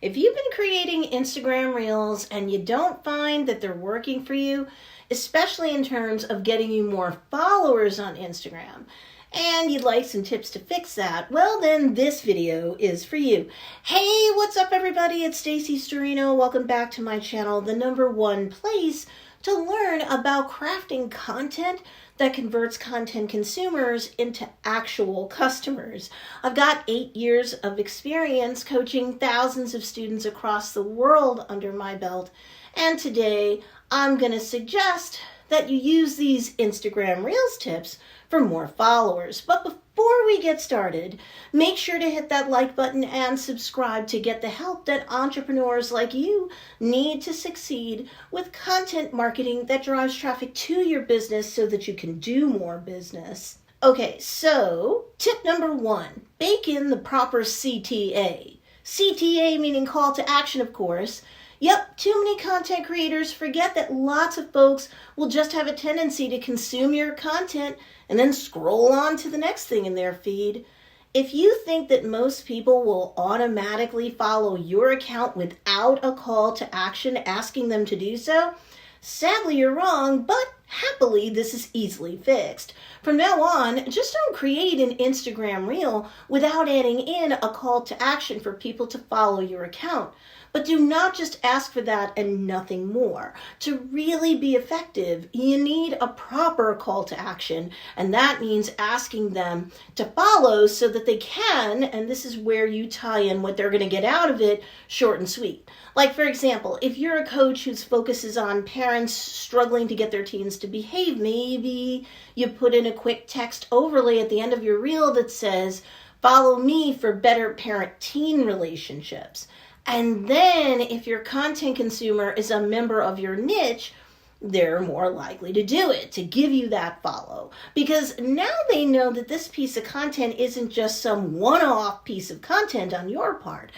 If you've been creating Instagram Reels and you don't find that they're working for you, especially in terms of getting you more followers on Instagram, and you'd like some tips to fix that, well then this video is for you. Hey, what's up everybody? It's Stacey Storino. Welcome back to my channel, the #1 place to learn about crafting content that converts content consumers into actual customers. I've got 8 years of experience coaching thousands of students across the world under my belt, and today I'm going to suggest that you use these Instagram Reels tips for more followers. But before we get started, make sure to hit that like button and subscribe to get the help that entrepreneurs like you need to succeed with content marketing that drives traffic to your business so that you can do more business. Okay, so tip #1, bake in the proper CTA. CTA meaning call to action, of course. Yep, too many content creators forget that lots of folks will just have a tendency to consume your content and then scroll on to the next thing in their feed. If you think that most people will automatically follow your account without a call to action asking them to do so, sadly you're wrong, but happily this is easily fixed. From now on, just don't create an Instagram Reel without adding in a call to action for people to follow your account. But do not just ask for that and nothing more. To really be effective, you need a proper call to action, and that means asking them to follow so that they can, and this is where you tie in what they're going to get out of it, short and sweet. Like, for example, if you're a coach whose focus is on parents struggling to get their teens to behave, maybe you put in a quick text overlay at the end of your reel that says, "Follow me for better parent-teen relationships." And then if your content consumer is a member of your niche, they're more likely to do it, to give you that follow. Because now they know that this piece of content isn't just some one-off piece of content on your part.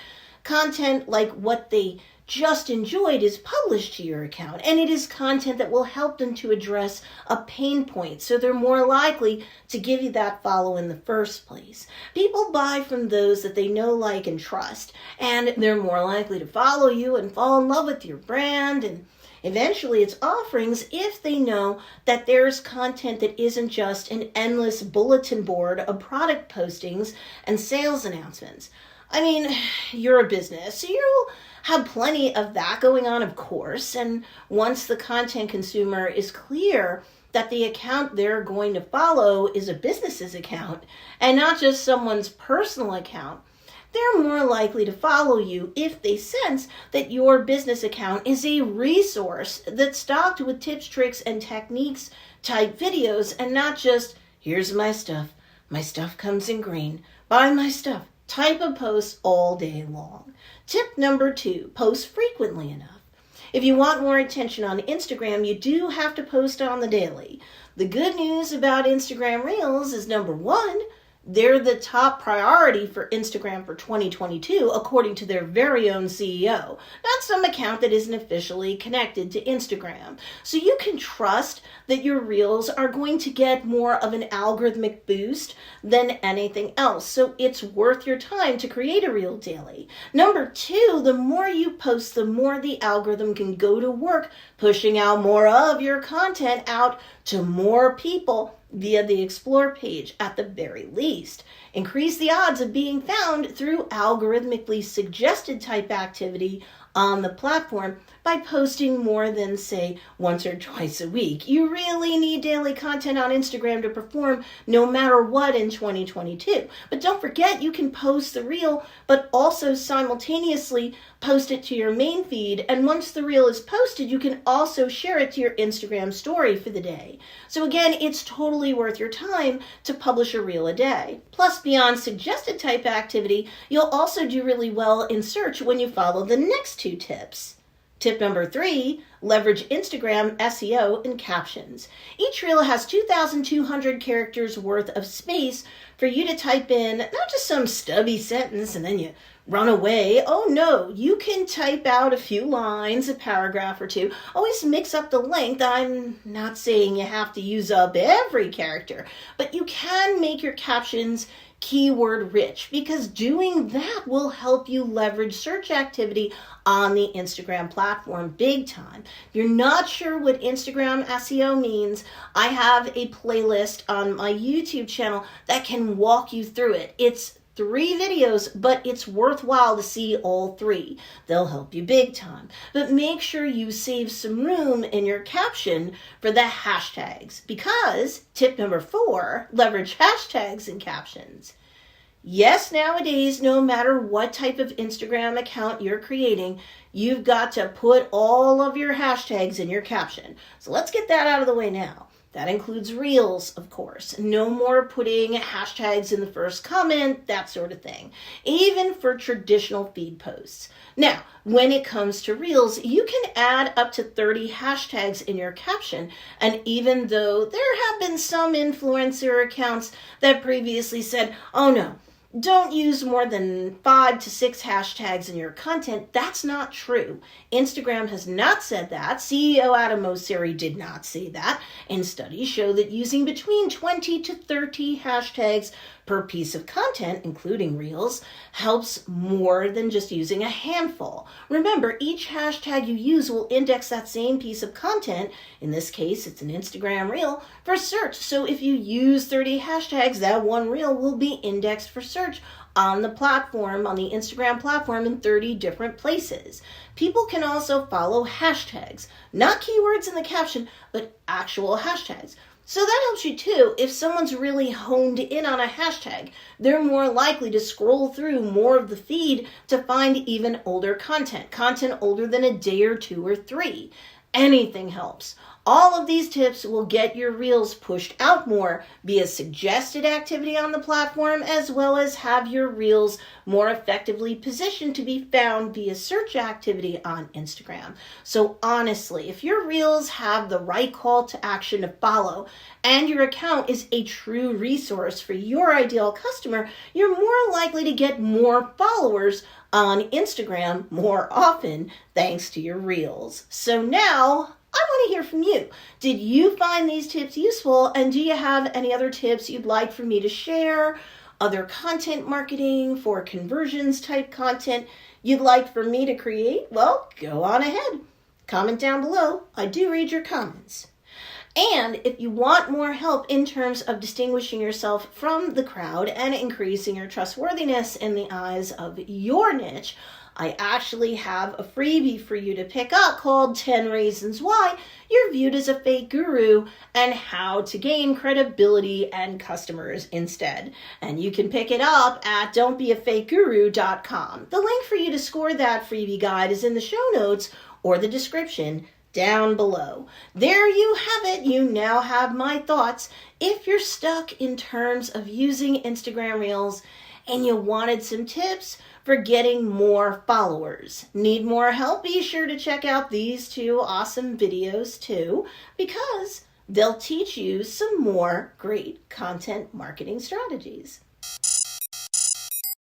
Content like what they just enjoyed is published to your account, and it is content that will help them to address a pain point, so they're more likely to give you that follow in the first place. People buy from those that they know, like, and trust, and they're more likely to follow you and fall in love with your brand and eventually its offerings if they know that there's content that isn't just an endless bulletin board of product postings and sales announcements. I mean, you're a business, so you'll have plenty of that going on, of course, and once the content consumer is clear that the account they're going to follow is a business's account and not just someone's personal account, they're more likely to follow you if they sense that your business account is a resource that's stocked with tips, tricks, and techniques type videos and not just, "Here's my stuff comes in green, buy my stuff," type of posts all day long. Tip #2, post frequently enough. If you want more attention on Instagram, you do have to post on the daily. The good news about Instagram Reels is #1, they're the top priority for Instagram for 2022, according to their very own CEO, not some account that isn't officially connected to Instagram. So you can trust that your Reels are going to get more of an algorithmic boost than anything else. So it's worth your time to create a Reel daily. #2, the more you post, the more the algorithm can go to work pushing out more of your content out to more people via the Explore page at the very least. Increase the odds of being found through algorithmically suggested type activity on the platform by posting more than, say, once or twice a week. You really need daily content on Instagram to perform no matter what in 2022. But don't forget, you can post the reel, but also simultaneously post it to your main feed. And once the reel is posted, you can also share it to your Instagram story for the day. So again, it's totally worth your time to publish a reel a day. Plus, beyond suggested type activity, you'll also do really well in search when you follow the next 2 tips. Tip #3, leverage Instagram SEO and captions. Each reel has 2,200 characters worth of space for you to type in, not just some stubby sentence and then you run away. Oh no, you can type out a few lines, a paragraph or two. Always mix up the length. I'm not saying you have to use up every character, but you can make your captions keyword rich, because doing that will help you leverage search activity on the Instagram platform big time. If you're not sure what Instagram SEO means, I have a playlist on my YouTube channel that can walk you through it. It's 3 videos, but it's worthwhile to see all 3. They'll help you big time. But make sure you save some room in your caption for the hashtags, because tip number 4, leverage hashtags in captions. Yes, nowadays, no matter what type of Instagram account you're creating, you've got to put all of your hashtags in your caption. So let's get that out of the way now. That includes Reels, of course. No more putting hashtags in the first comment, that sort of thing. Even for traditional feed posts. Now, when it comes to Reels, you can add up to 30 hashtags in your caption. And even though there have been some influencer accounts that previously said, oh no, don't use more than 5 to 6 hashtags in your content, that's not true. Instagram has not said that. CEO Adam Mosseri did not say that. And studies show that using between 20 to 30 hashtags per piece of content, including Reels, helps more than just using a handful. Remember, each hashtag you use will index that same piece of content, in this case it's an Instagram Reel, for search. So if you use 30 hashtags, that one Reel will be indexed for search on the platform, on the Instagram platform, in 30 different places. People can also follow hashtags, not keywords in the caption, but actual hashtags. So that helps you too. If someone's really honed in on a hashtag, they're more likely to scroll through more of the feed to find even older content older than a day or 2 or 3. Anything helps. All of these tips will get your Reels pushed out more, be a suggested activity on the platform, as well as have your Reels more effectively positioned to be found via search activity on Instagram. So honestly, if your Reels have the right call to action to follow and your account is a true resource for your ideal customer, you're more likely to get more followers on Instagram more often thanks to your Reels. So now, I want to hear from you. Did you find these tips useful? And do you have any other tips you'd like for me to share? Other content marketing for conversions type content you'd like for me to create? Well, go on ahead. Comment down below. I do read your comments. And if you want more help in terms of distinguishing yourself from the crowd and increasing your trustworthiness in the eyes of your niche, I actually have a freebie for you to pick up called 10 Reasons Why You're Viewed as a Fake Guru and How to Gain Credibility and Customers Instead. And you can pick it up at don'tbeafakeguru.com. The link for you to score that freebie guide is in the show notes or the description down below. There you have it. You now have my thoughts. If you're stuck in terms of using Instagram Reels and you wanted some tips for getting more followers, need more help, be sure to check out these 2 awesome videos too, because they'll teach you some more great content marketing strategies.